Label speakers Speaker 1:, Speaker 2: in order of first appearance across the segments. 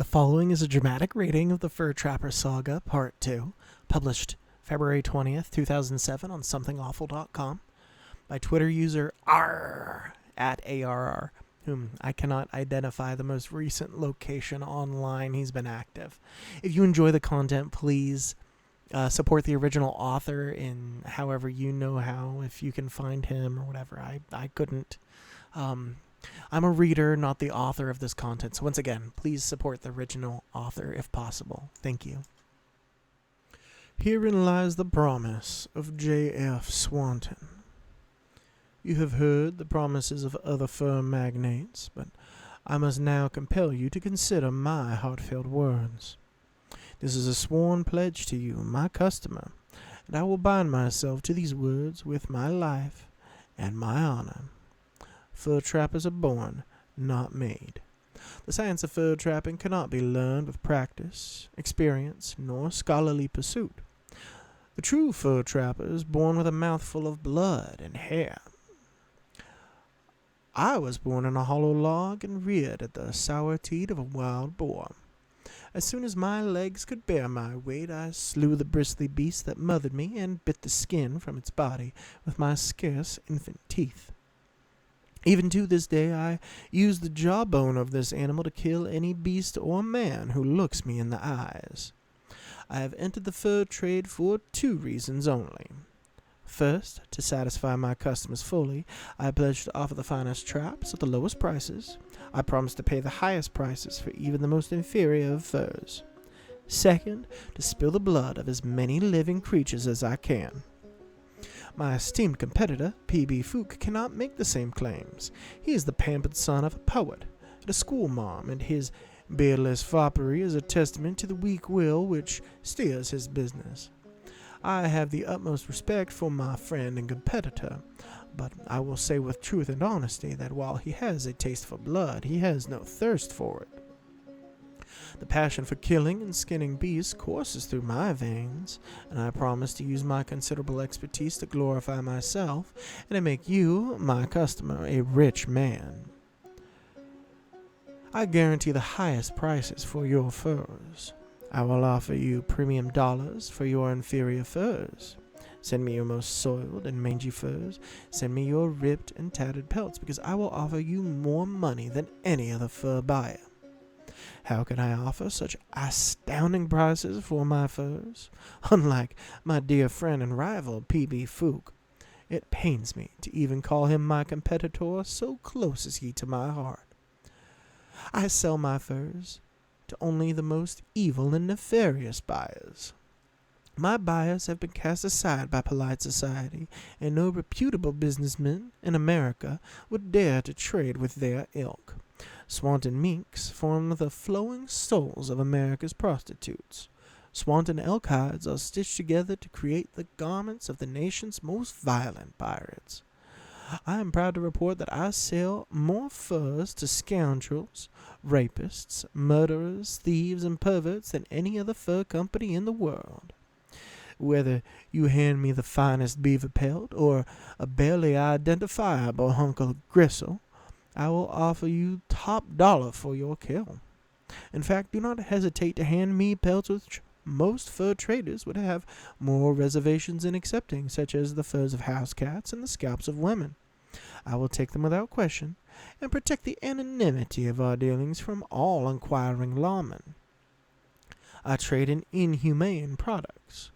Speaker 1: The following is a dramatic reading of the Fur Trapper Saga, Part 2, published February 20th, 2007 on somethingawful.com by Twitter user R at ARR, whom I cannot identify the most recent location online he's been active. If you enjoy the content, please support the original author in however you know how, if you can find him or whatever. I couldn't. I'm a reader, not the author of this content. So once again, please support the original author if possible. Thank you. Herein lies the promise of J.F. Swanton. You have heard the promises of other fur magnates, but I must now compel you to consider my heartfelt words. This is a sworn pledge to you, my customer, and I will bind myself to these words with my life and my honor. Fur trappers are born, not made. The science of fur trapping cannot be learned with practice, experience, nor scholarly pursuit. The true fur trapper is born with a mouthful of blood and hair. I was born in a hollow log and reared at the sour teat of a wild boar. As soon as my legs could bear my weight, I slew the bristly beast that mothered me and bit the skin from its body with my scarce infant teeth. Even to this day, I use the jawbone of this animal to kill any beast or man who looks me in the eyes. I have entered the fur trade for two reasons only. First, to satisfy my customers fully, I pledge to offer the finest traps at the lowest prices. I promise to pay the highest prices for even the most inferior of furs. Second, to spill the blood of as many living creatures as I can. My esteemed competitor, P.B. Fook, cannot make the same claims. He is the pampered son of a poet and a schoolmarm, and his beardless foppery is a testament to the weak will which steers his business. I have the utmost respect for my friend and competitor, but I will say with truth and honesty that while he has a taste for blood, he has no thirst for it. The passion for killing and skinning beasts courses through my veins, and I promise to use my considerable expertise to glorify myself and to make you, my customer, a rich man. I guarantee the highest prices for your furs. I will offer you premium dollars for your inferior furs. Send me your most soiled and mangy furs. Send me your ripped and tattered pelts, because I will offer you more money than any other fur buyer. How can I offer such astounding prices for my furs? Unlike my dear friend and rival, P.B. Fook, it pains me to even call him my competitor, so close is he to my heart. I sell my furs to only the most evil and nefarious buyers. My buyers have been cast aside by polite society, and no reputable businessman in America would dare to trade with their ilk. Swanton minks form the flowing souls of America's prostitutes. Swanton elk hides are stitched together to create the garments of the nation's most violent pirates. I am proud to report that I sell more furs to scoundrels, rapists, murderers, thieves, and perverts than any other fur company in the world. Whether you hand me the finest beaver pelt or a barely identifiable hunk of gristle, I will offer you top dollar for your kill. In fact, do not hesitate to hand me pelts which most fur traders would have more reservations in accepting, such as the furs of house cats and the scalps of women. I will take them without question, and protect the anonymity of our dealings from all inquiring lawmen. I trade in inhumane products.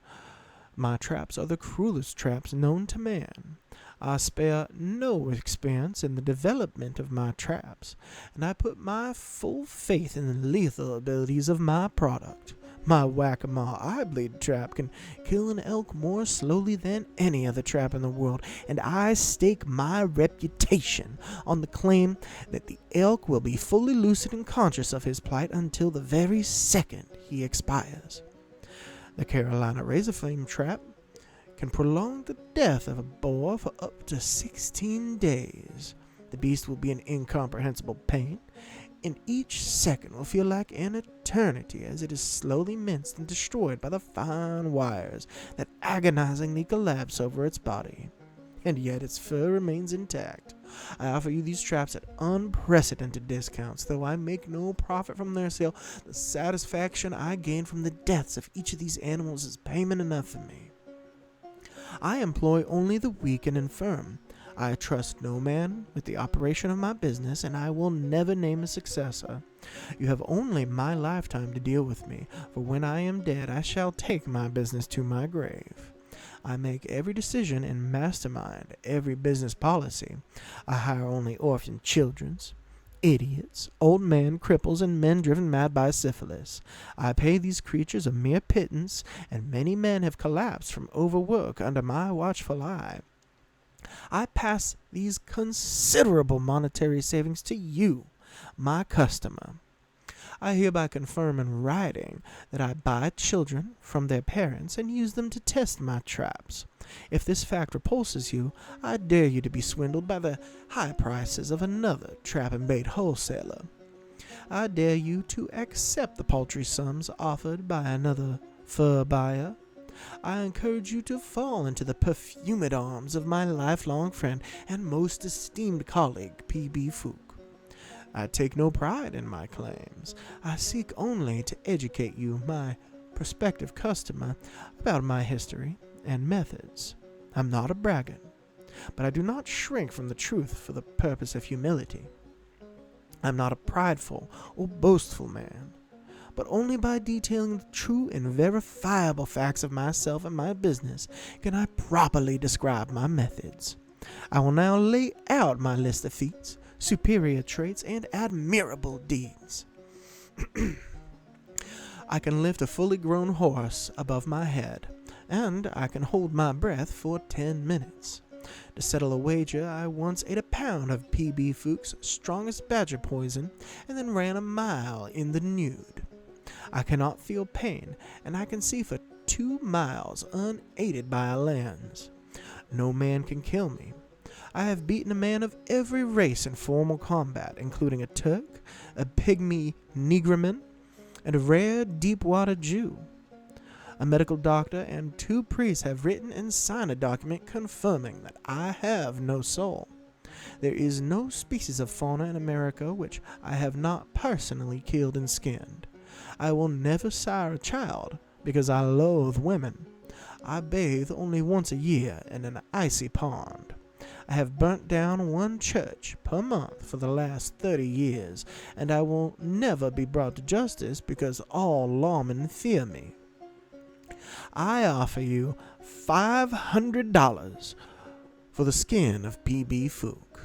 Speaker 1: My traps are the cruelest traps known to man. I spare no expense in the development of my traps, and I put my full faith in the lethal abilities of my product. My whack-a-mole eye-bleed trap can kill an elk more slowly than any other trap in the world, and I stake my reputation on the claim that the elk will be fully lucid and conscious of his plight until the very second he expires. The Carolina razor-flame trap can prolong the death of a boar for up to 16 days. The beast will be in incomprehensible pain, and each second will feel like an eternity as it is slowly minced and destroyed by the fine wires that agonizingly collapse over its body. And yet its fur remains intact, I offer you these traps at unprecedented discounts. Though I make no profit from their sale, the satisfaction I gain from the deaths of each of these animals is payment enough for me. I employ only the weak and infirm. I trust no man with the operation of my business, and I will never name a successor. You have only my lifetime to deal with me, for when I am dead I shall take my business to my grave. I make every decision and mastermind every business policy. I hire only orphan children, idiots, old men, cripples, and men driven mad by syphilis. I pay these creatures a mere pittance, and many men have collapsed from overwork under my watchful eye. I pass these considerable monetary savings to you, my customer. I hereby confirm in writing that I buy children from their parents and use them to test my traps. If this fact repulses you, I dare you to be swindled by the high prices of another trap and bait wholesaler. I dare you to accept the paltry sums offered by another fur buyer. I encourage you to fall into the perfumed arms of my lifelong friend and most esteemed colleague, P.B. Fook. I take no pride in my claims. I seek only to educate you, my prospective customer, about my history and methods. I'm not a braggart, but I do not shrink from the truth for the purpose of humility. I'm not a prideful or boastful man, but only by detailing the true and verifiable facts of myself and my business can I properly describe my methods. I will now lay out my list of feats, superior traits, and admirable deeds. I can lift a fully grown horse above my head, and I can hold my breath for 10 minutes. To settle a wager, I once ate a pound of P.B. Fook's strongest badger poison, and then ran a mile in the nude. I cannot feel pain, and I can see for 2 miles unaided by a lens. No man can kill me. I have beaten a man of every race in formal combat, including a Turk, a pygmy Negroman, and a rare deep-water Jew. A medical doctor and 2 priests have written and signed a document confirming that I have no soul. There is no species of fauna in America which I have not personally killed and skinned. I will never sire a child because I loathe women. I bathe only once a year in an icy pond. I have burnt down 1 church per month for the last 30 years, and I will never be brought to justice because all lawmen fear me. I offer you $500 for the skin of P.B. Fook.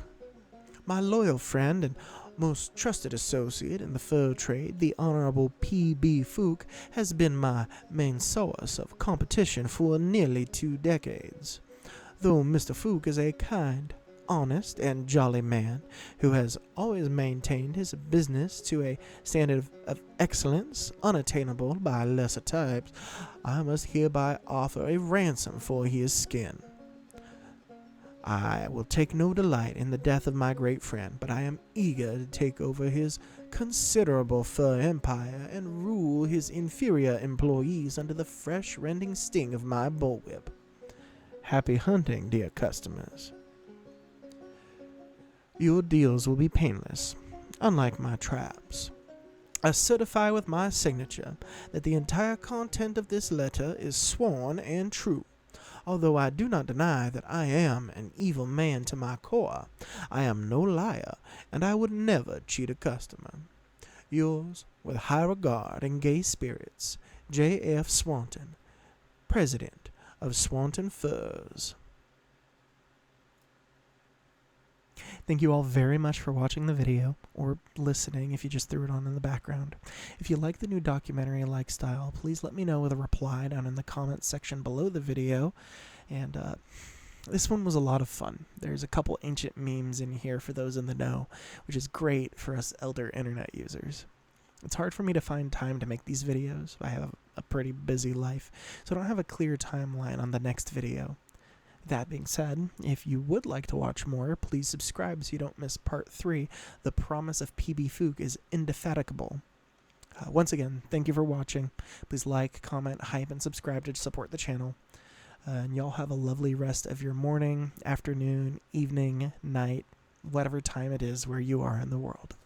Speaker 1: My loyal friend and most trusted associate in the fur trade, the Honorable P.B. Fook, has been my main source of competition for nearly 2 decades. Though Mr. Fook is a kind, honest, and jolly man who has always maintained his business to a standard of excellence unattainable by lesser types, I must hereby offer a ransom for his skin. I will take no delight in the death of my great friend, but I am eager to take over his considerable fur empire and rule his inferior employees under the fresh rending sting of my bullwhip. Happy hunting, dear customers. Your deals will be painless, unlike my traps. I certify with my signature that the entire content of this letter is sworn and true. Although I do not deny that I am an evil man to my core, I am no liar, and I would never cheat a customer. Yours, with high regard and gay spirits, J.F. Swanton, President of Swanton Furs. Thank you all very much for watching the video, or listening if you just threw it on in the background. If you like the new documentary-like style, please let me know with a reply down in the comments section below the video. And this one was a lot of fun. There's a couple ancient memes in here for those in the know, which is great for us elder internet users. It's hard for me to find time to make these videos. I have a pretty busy life, so I don't have a clear timeline on the next video. That being said, if you would like to watch more, please subscribe so you don't miss part 3. The promise of P.B. Fook is indefatigable. Once again, thank you for watching. Please like, comment, hype, and subscribe to support the channel. And y'all have a lovely rest of your morning, afternoon, evening, night, whatever time it is where you are in the world.